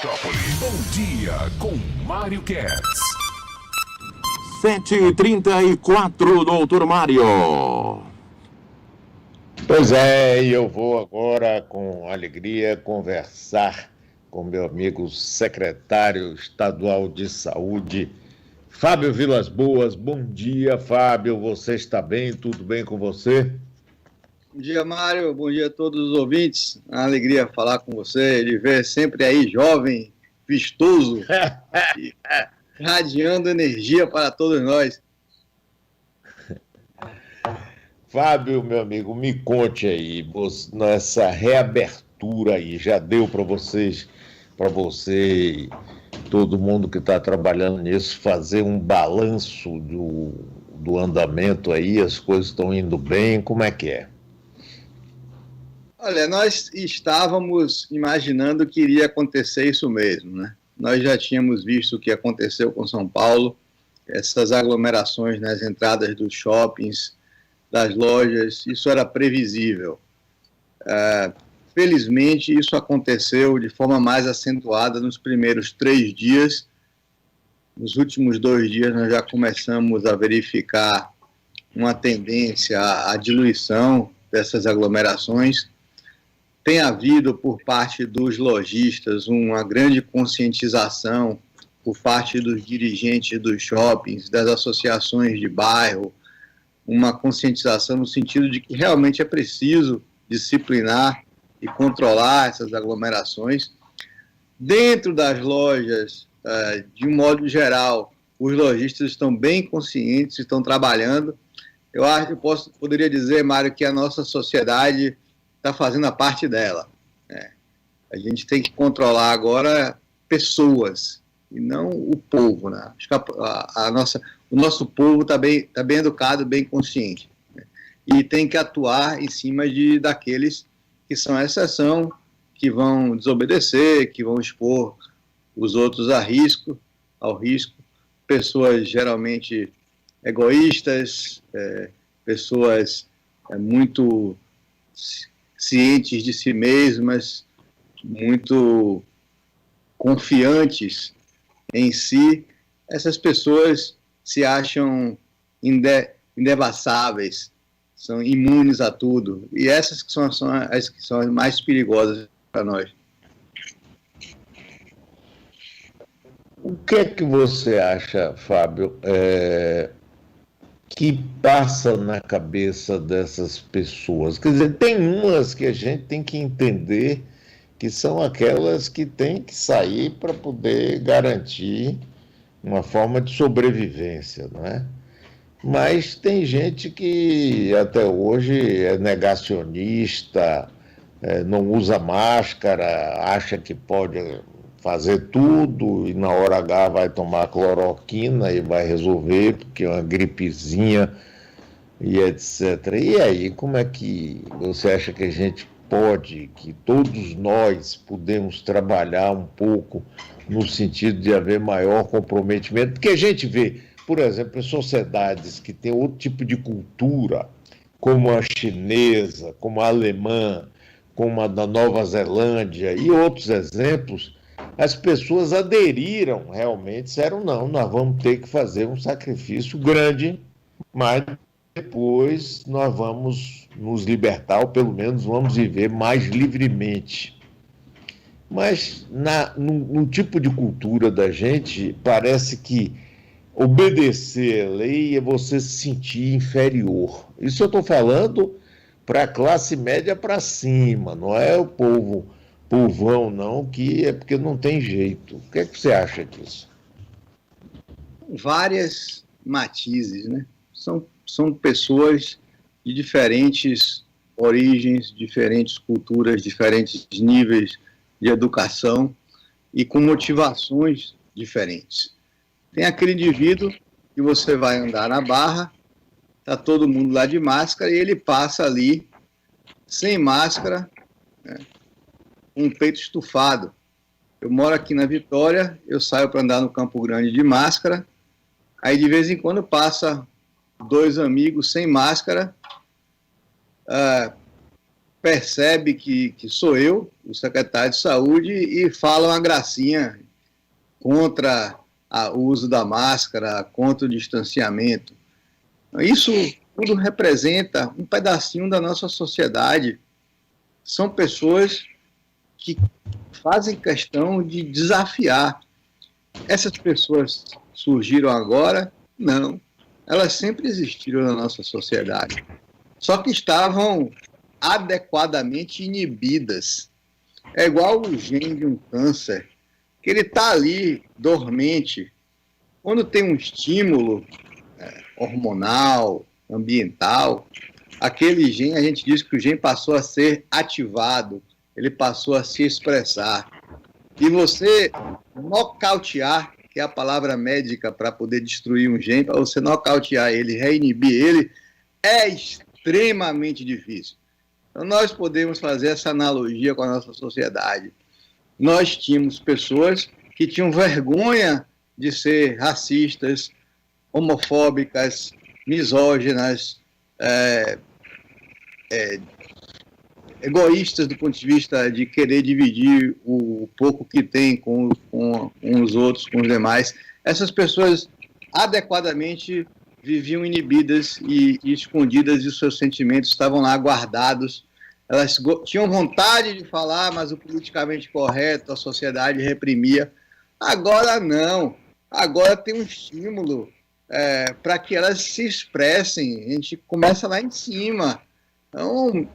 Bom dia com Mário Kertz. 7h34, doutor Mário. Pois é, e eu vou agora com alegria conversar com meu amigo secretário estadual de saúde, Fábio Vilas Boas. Bom dia, Fábio, você está bem? Tudo bem com você? Bom dia, Mário. Bom dia a todos os ouvintes. Uma alegria falar com você, de ver sempre aí jovem, vistoso, e radiando energia para todos nós. Fábio, meu amigo, me conte aí, nessa reabertura aí, já deu para vocês, para você e todo mundo que está trabalhando nisso, fazer um balanço do andamento aí, as coisas estão indo bem, como é que é? Olha, nós estávamos imaginando que iria acontecer isso mesmo, né? Nós já tínhamos visto o que aconteceu com São Paulo, essas aglomerações nas entradas dos shoppings, das lojas, isso era previsível. Felizmente, isso aconteceu de forma mais acentuada nos primeiros 3 dias. Nos últimos 2 dias, nós já começamos a verificar uma tendência à diluição dessas aglomerações. Tem havido, por parte dos lojistas, uma grande conscientização por parte dos dirigentes dos shoppings, das associações de bairro, uma conscientização no sentido de que realmente é preciso disciplinar e controlar essas aglomerações. Dentro das lojas, de um modo geral, os lojistas estão bem conscientes, estão trabalhando. Eu acho que poderia dizer, Mário, que a nossa sociedade está fazendo a parte dela. A gente tem que controlar agora pessoas e não o povo, né? Acho que o nosso povo está bem educado, bem consciente, né? E tem que atuar em cima daqueles que são a exceção, que vão desobedecer, que vão expor os outros ao risco, pessoas geralmente egoístas, pessoas muito cientes de si mesmas, muito confiantes em si. Essas pessoas se acham indevassáveis, são imunes a tudo, e essas que são as mais perigosas para nós. O que é que você acha, Fábio, que passa na cabeça dessas pessoas? Quer dizer, tem umas que a gente tem que entender que são aquelas que têm que sair para poder garantir uma forma de sobrevivência, não é? Mas tem gente que até hoje é negacionista, não usa máscara, acha que pode fazer tudo e na hora H vai tomar cloroquina e vai resolver, porque é uma gripezinha e etc. E aí, como é que você acha que a gente pode, que todos nós podemos trabalhar um pouco no sentido de haver maior comprometimento? Porque a gente vê, por exemplo, em sociedades que têm outro tipo de cultura, como a chinesa, como a alemã, como a da Nova Zelândia e outros exemplos, as pessoas aderiram realmente, disseram, não, nós vamos ter que fazer um sacrifício grande, mas depois nós vamos nos libertar, ou pelo menos vamos viver mais livremente. Mas no tipo de cultura da gente, parece que obedecer a lei é você se sentir inferior. Isso eu estou falando para a classe média para cima, não é o povão não, que é porque não tem jeito. O que é que você acha disso? Várias matizes, né? São pessoas de diferentes origens, diferentes culturas, diferentes níveis de educação e com motivações diferentes. Tem aquele indivíduo que você vai andar na Barra, está todo mundo lá de máscara e ele passa ali sem máscara, né, com o peito estufado. Eu moro aqui na Vitória, eu saio para andar no Campo Grande de máscara, aí de vez em quando passa 2 amigos sem máscara, percebe que sou eu, o secretário de saúde, e fala uma gracinha contra o uso da máscara, contra o distanciamento. Isso tudo representa um pedacinho da nossa sociedade. São pessoas que fazem questão de desafiar. Essas pessoas surgiram agora? Não. Elas sempre existiram na nossa sociedade. Só que estavam adequadamente inibidas. É igual o gene de um câncer, que ele está ali, dormente. Quando tem um estímulo hormonal, ambiental, aquele gene, a gente diz que o gene passou a ser ativado, ele passou a se expressar. E você nocautear, que é a palavra médica para poder destruir um gene, para você nocautear ele, reinibir ele, é extremamente difícil. Então, nós podemos fazer essa analogia com a nossa sociedade. Nós tínhamos pessoas que tinham vergonha de ser racistas, homofóbicas, misóginas, egoístas do ponto de vista de querer dividir o pouco que tem com os outros, com os demais. Essas pessoas adequadamente viviam inibidas e escondidas, e os seus sentimentos estavam lá guardados. Elas tinham vontade de falar, mas o politicamente correto, a sociedade reprimia. Agora não. Agora tem um estímulo para que elas se expressem. A gente começa lá em cima. Então,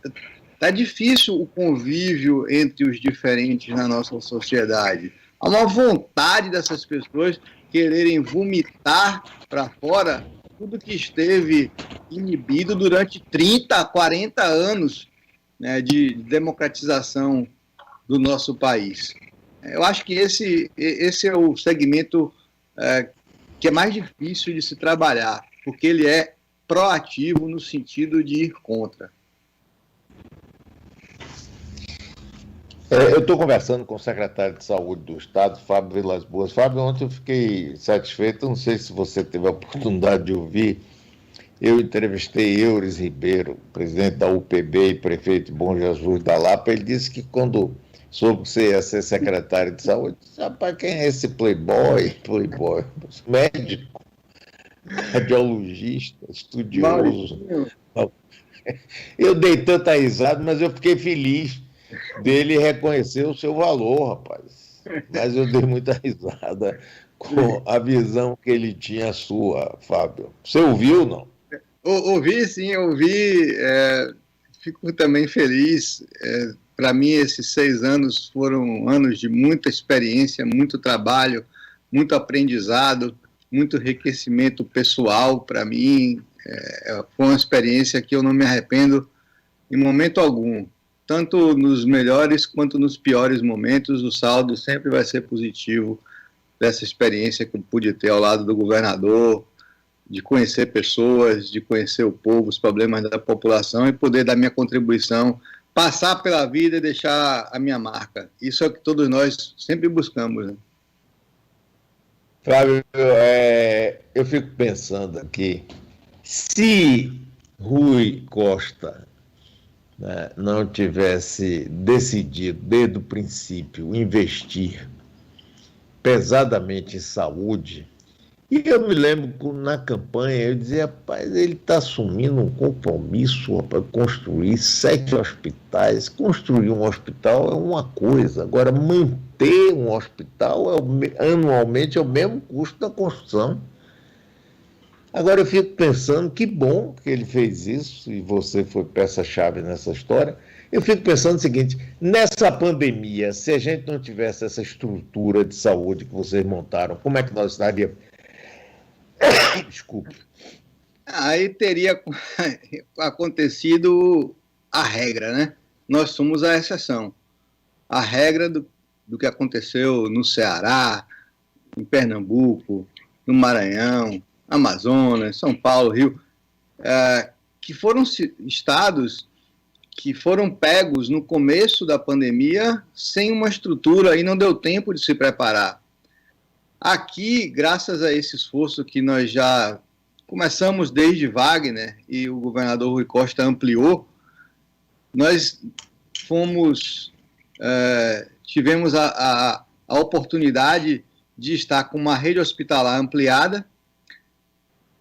está difícil o convívio entre os diferentes na nossa sociedade. Há uma vontade dessas pessoas quererem vomitar para fora tudo que esteve inibido durante 30, 40 anos, né, de democratização do nosso país. Eu acho que esse é o segmento que é mais difícil de se trabalhar, porque ele é proativo no sentido de ir contra. Eu estou conversando com o secretário de Saúde do Estado, Fábio Vilas Boas. Fábio, ontem eu fiquei satisfeito, não sei se você teve a oportunidade de ouvir, eu entrevistei Eures Ribeiro, presidente da UPB e prefeito de Bom Jesus da Lapa. Ele disse que quando soube que você ia ser secretário de Saúde, disse: rapaz, quem é esse playboy, médico, radiologista, estudioso. Eu dei tanta risada, mas eu fiquei feliz dele reconhecer o seu valor, rapaz. Mas eu dei muita risada com a visão que ele tinha sua, Fábio. Você ouviu, não? Ouvi, sim, ouvi. Fico também feliz. Para mim, esses 6 anos foram anos de muita experiência, muito trabalho, muito aprendizado, muito enriquecimento pessoal para mim. Foi uma experiência que eu não me arrependo em momento algum. Tanto nos melhores quanto nos piores momentos, o saldo sempre vai ser positivo dessa experiência que eu pude ter ao lado do governador, de conhecer pessoas, de conhecer o povo, os problemas da população e poder dar minha contribuição, passar pela vida e deixar a minha marca. Isso é o que todos nós sempre buscamos, né? Flávio, eu fico pensando aqui, se Rui Costa, né, não tivesse decidido desde o princípio investir pesadamente em saúde, e eu me lembro que na campanha eu dizia: rapaz, ele está assumindo um compromisso para construir 7 hospitais. Construir um hospital é uma coisa, agora manter um hospital anualmente é o mesmo custo da construção. Agora eu fico pensando, que bom que ele fez isso, e você foi peça-chave nessa história. Eu fico pensando o seguinte: nessa pandemia, se a gente não tivesse essa estrutura de saúde que vocês montaram, como é que nós estaríamos? Desculpe. Aí teria acontecido a regra, né? Nós somos a exceção. A regra do que aconteceu no Ceará, em Pernambuco, no Maranhão, Amazonas, São Paulo, Rio, que foram estados que foram pegos no começo da pandemia sem uma estrutura e não deu tempo de se preparar. Aqui, graças a esse esforço que nós já começamos desde Wagner e o governador Rui Costa ampliou, nós tivemos a oportunidade de estar com uma rede hospitalar ampliada,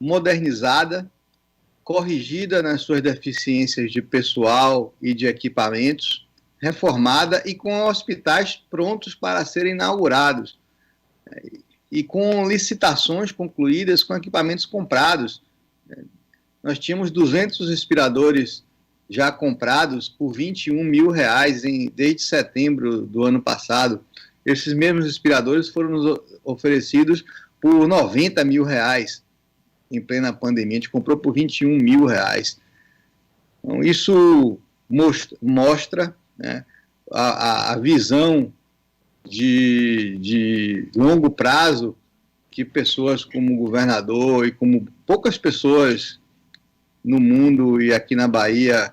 modernizada, corrigida nas suas deficiências de pessoal e de equipamentos, reformada e com hospitais prontos para serem inaugurados, e com licitações concluídas, com equipamentos comprados. Nós tínhamos 200 respiradores já comprados por R$21 mil desde setembro do ano passado. Esses mesmos respiradores foram nos oferecidos por R$90 mil em plena pandemia. A gente comprou por R$21 mil. Então, isso mostra, né, a visão de longo prazo que pessoas como o governador e como poucas pessoas no mundo e aqui na Bahia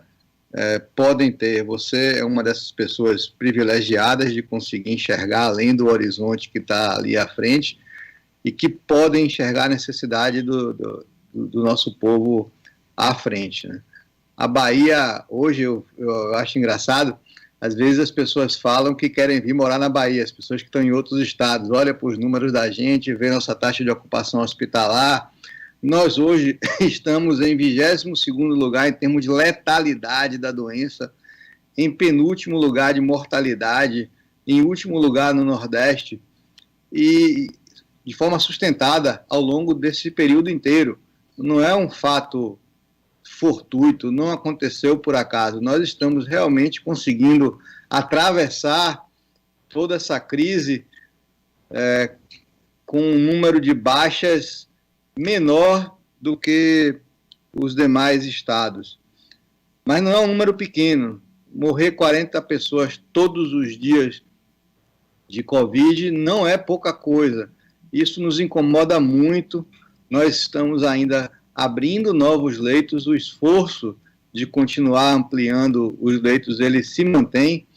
podem ter. Você é uma dessas pessoas privilegiadas de conseguir enxergar além do horizonte que está ali à frente e que podem enxergar a necessidade do nosso povo à frente, né? A Bahia, hoje, eu acho engraçado, às vezes as pessoas falam que querem vir morar na Bahia, as pessoas que estão em outros estados, olha para os números da gente, vê nossa taxa de ocupação hospitalar. Nós hoje estamos em 22º lugar em termos de letalidade da doença, em penúltimo lugar de mortalidade, em último lugar no Nordeste, e de forma sustentada ao longo desse período inteiro. Não é um fato fortuito, não aconteceu por acaso. Nós estamos realmente conseguindo atravessar toda essa crise com um número de baixas menor do que os demais estados. Mas não é um número pequeno. Morrer 40 pessoas todos os dias de Covid não é pouca coisa. Isso nos incomoda muito. Nós estamos ainda abrindo novos leitos, o esforço de continuar ampliando os leitos, ele se mantém.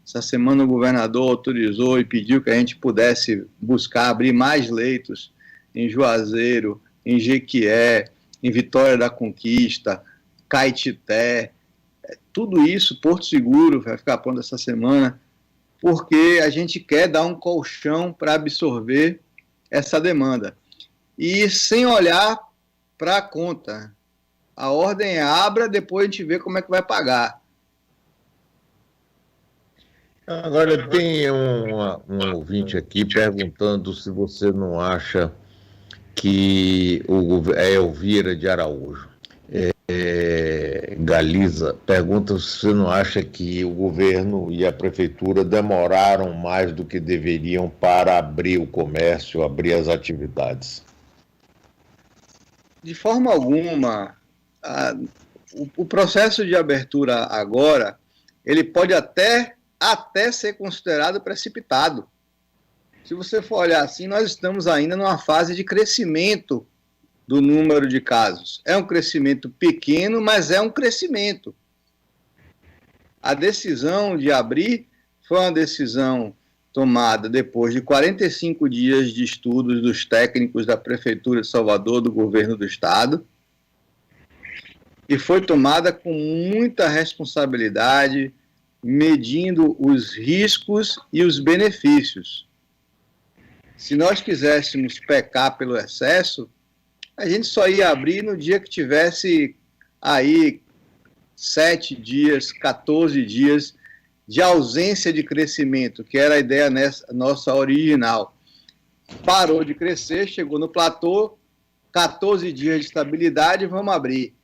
Essa semana o governador autorizou e pediu que a gente pudesse buscar abrir mais leitos em Juazeiro, em Jequié, em Vitória da Conquista, Caetité, tudo isso, Porto Seguro vai ficar pronto essa semana, porque a gente quer dar um colchão para absorver essa demanda. E sem olhar para a conta. A ordem é abra, depois a gente vê como é que vai pagar. Agora, tem um ouvinte aqui perguntando se você não acha que a Elvira de Araújo, Galiza, pergunta se você não acha que o governo e a prefeitura demoraram mais do que deveriam para abrir o comércio, abrir as atividades. De forma alguma, o processo de abertura agora, ele pode até ser considerado precipitado. Se você for olhar assim, nós estamos ainda numa fase de crescimento do número de casos. É um crescimento pequeno, mas é um crescimento. A decisão de abrir foi uma decisão tomada depois de 45 dias de estudos dos técnicos da Prefeitura de Salvador, do governo do Estado, e foi tomada com muita responsabilidade, medindo os riscos e os benefícios. Se nós quiséssemos pecar pelo excesso, a gente só ia abrir no dia que tivesse aí 7 dias, 14 dias de ausência de crescimento, que era a ideia nossa original. Parou de crescer, chegou no platô, 14 dias de estabilidade, vamos abrir.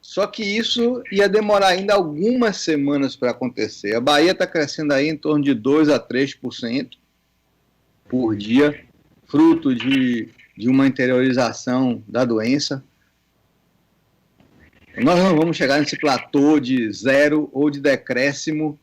Só que isso ia demorar ainda algumas semanas para acontecer. A Bahia está crescendo aí em torno de 2% a 3% por dia, fruto de uma interiorização da doença. Nós não vamos chegar nesse platô de zero ou de decréscimo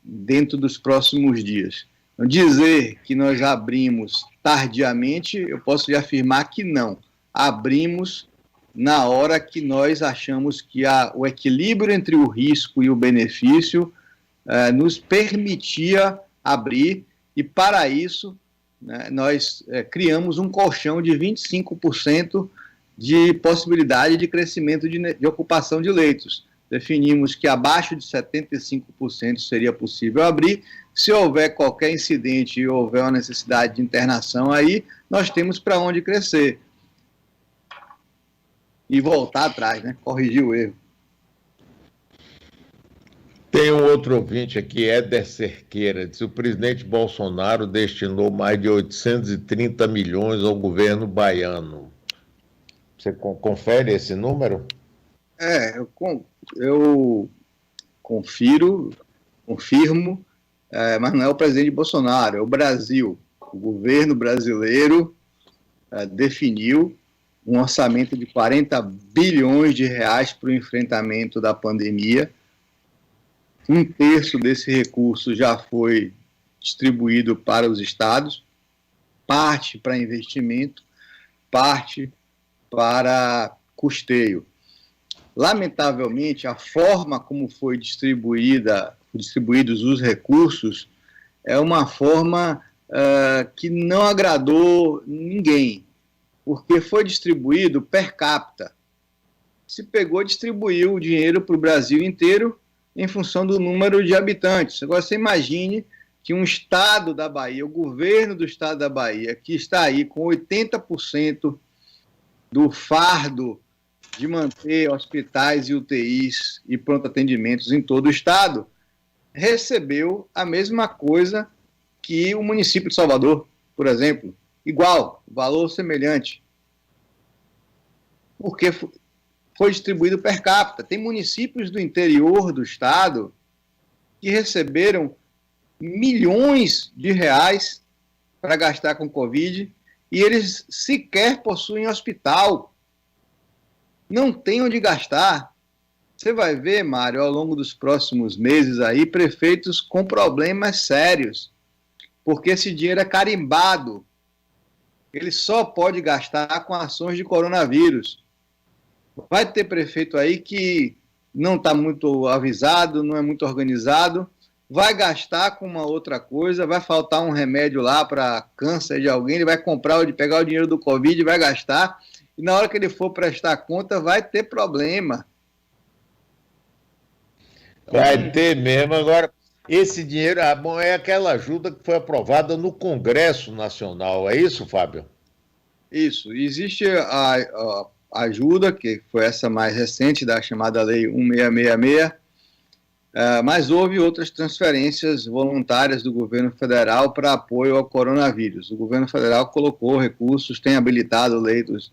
dentro dos próximos dias. Dizer que nós abrimos tardiamente, eu posso lhe afirmar que não. Abrimos na hora que nós achamos que o equilíbrio entre o risco e o benefício nos permitia abrir, e para isso nós criamos um colchão de 25% de possibilidade de crescimento de ocupação de leitos. definimos que abaixo de 75% seria possível abrir. Se houver qualquer incidente e houver uma necessidade de internação, aí nós temos para onde crescer. E voltar atrás, né? Corrigir o erro. Tem um outro ouvinte aqui, Éder Cerqueira, diz: o presidente Bolsonaro destinou mais de 830 milhões ao governo baiano. Você confere esse número? Eu confirmo, mas não é o presidente Bolsonaro, é o Brasil. O governo brasileiro definiu um orçamento de 40 bilhões de reais para o enfrentamento da pandemia. Um terço desse recurso já foi distribuído para os estados, parte para investimento, parte para custeio. Lamentavelmente, a forma como foi distribuídos os recursos é uma forma que não agradou ninguém, porque foi distribuído per capita. Se pegou e distribuiu o dinheiro para o Brasil inteiro em função do número de habitantes. Agora, você imagine que um estado da Bahia, o governo do estado da Bahia, que está aí com 80% do fardo de manter hospitais e UTIs e pronto-atendimentos em todo o estado, recebeu a mesma coisa que o município de Salvador, por exemplo. Igual, valor semelhante. Porque foi distribuído per capita. Tem municípios do interior do estado que receberam milhões de reais para gastar com Covid e eles sequer possuem hospital. Não tem onde gastar. Você vai ver, Mário, ao longo dos próximos meses aí, prefeitos com problemas sérios, porque esse dinheiro é carimbado. Ele só pode gastar com ações de coronavírus. Vai ter prefeito aí que não está muito avisado, não é muito organizado, vai gastar com uma outra coisa, vai faltar um remédio lá para câncer de alguém, ele vai pegar o dinheiro do Covid e vai gastar, e na hora que ele for prestar conta vai ter problema. Vai ter mesmo. Agora, esse dinheiro é aquela ajuda que foi aprovada no Congresso Nacional, é isso, Fábio? Isso, existe a ajuda, que foi essa mais recente, da chamada Lei 1666, mas houve outras transferências voluntárias do governo federal para apoio ao coronavírus. O governo federal colocou recursos, tem habilitado leitos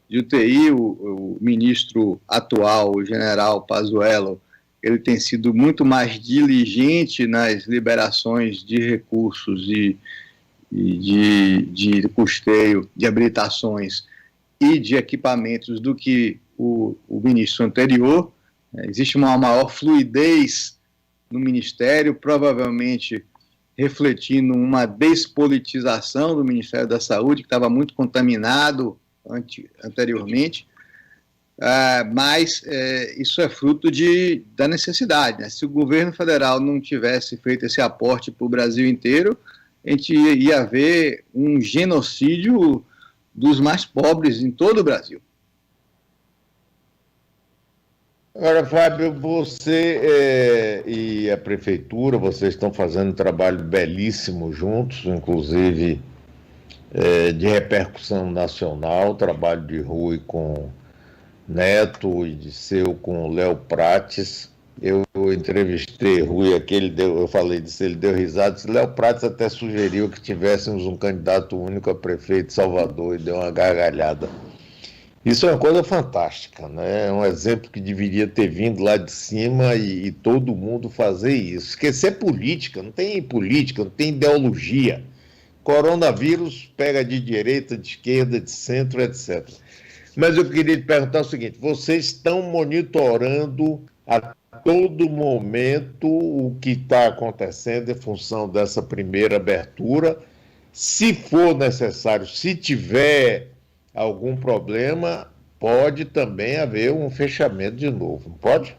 de UTI, o ministro atual, o general Pazuello, ele tem sido muito mais diligente nas liberações de recursos e de custeio, de habilitações e de equipamentos do que o ministro anterior. Existe uma maior fluidez no Ministério, provavelmente refletindo uma despolitização do Ministério da Saúde, que estava muito contaminado anteriormente, mas isso é fruto da necessidade, né? Se o governo federal não tivesse feito esse aporte para o Brasil inteiro, a gente ia ver um genocídio dos mais pobres em todo o Brasil. Agora, Fábio, você e a prefeitura, vocês estão fazendo um trabalho belíssimo juntos, inclusive de repercussão nacional, trabalho de Rui com Neto e de seu com o Léo Prates. Eu entrevistei Rui aqui, eu falei disso, ele deu risada, disse: Léo Prates até sugeriu que tivéssemos um candidato único a prefeito de Salvador, e deu uma gargalhada. Isso é uma coisa fantástica, né? É um exemplo que deveria ter vindo lá de cima e todo mundo fazer isso. Esquecer política, não tem ideologia. Coronavírus pega de direita, de esquerda, de centro, etc. Mas eu queria te perguntar o seguinte: vocês estão monitorando a todo momento o que está acontecendo em função dessa primeira abertura? Se for necessário, se tiver algum problema, pode também haver um fechamento de novo, não pode?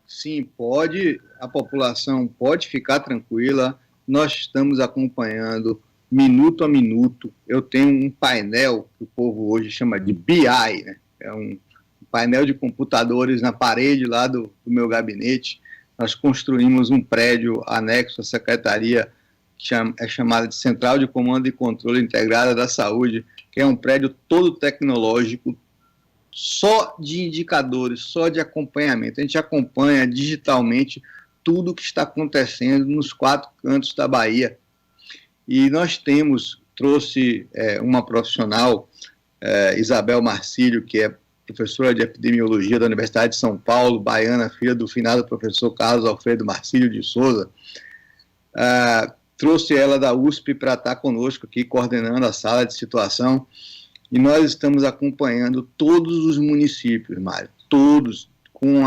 Sim, pode. A população pode ficar tranquila. Nós estamos acompanhando minuto a minuto. Eu tenho um painel que o povo hoje chama de BI, né? É um painel de computadores na parede lá do meu gabinete. Nós construímos um prédio anexo à secretaria, que é chamada de Central de Comando e Controle Integrada da Saúde, que é um prédio todo tecnológico, só de indicadores, só de acompanhamento. A gente acompanha digitalmente tudo o que está acontecendo nos 4 cantos da Bahia. E nós trouxe uma profissional, Isabel Marcílio, que é professora de epidemiologia da Universidade de São Paulo, baiana, filha do finado professor Carlos Alfredo Marcílio de Souza. Trouxe ela da USP para estar conosco aqui, coordenando a sala de situação, e nós estamos acompanhando todos os municípios, Mário, todos, com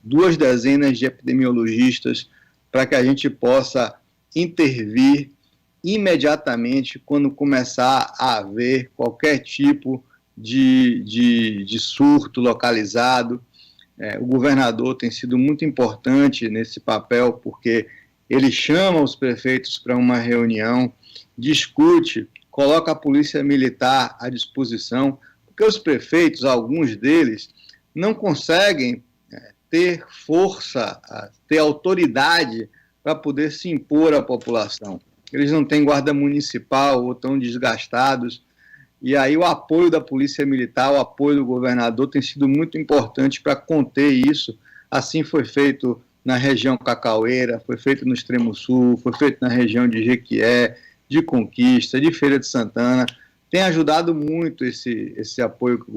2 dezenas de epidemiologistas, para que a gente possa intervir imediatamente quando começar a haver qualquer tipo de surto localizado. O governador tem sido muito importante nesse papel, porque ele chama os prefeitos para uma reunião, discute, coloca a polícia militar à disposição, porque os prefeitos, alguns deles, não conseguem ter força, ter autoridade para poder se impor à população. Eles não têm guarda municipal ou estão desgastados, e aí o apoio da polícia militar, o apoio do governador tem sido muito importante para conter isso. Assim foi feito na região Cacaueira, foi feito no Extremo Sul, foi feito na região de Jequié, de Conquista, de Feira de Santana. Tem ajudado muito esse apoio que o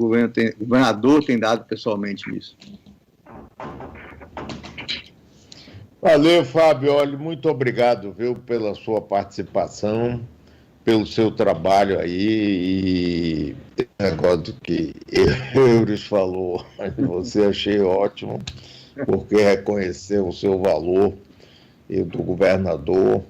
governador tem dado pessoalmente nisso. Valeu, Fábio. Olha, muito obrigado, viu, pela sua participação, pelo seu trabalho aí, e esse negócio que Euris falou, você achei ótimo, porque reconheceu o seu valor e o do governador.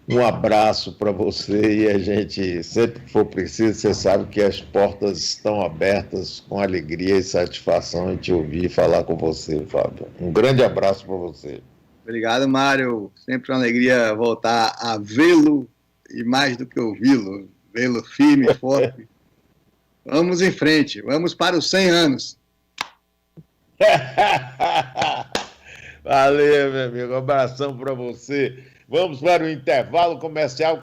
Um abraço para você, e a gente, sempre que for preciso, você sabe que as portas estão abertas com alegria e satisfação em te ouvir e falar com você, Fábio. Um grande abraço para você. Obrigado, Mário. Sempre uma alegria voltar a vê-lo, e mais do que ouvi-lo, vê-lo firme, forte. Vamos em frente, vamos para os 100 anos. Valeu, meu amigo. Um abração para você. Vamos para o intervalo comercial.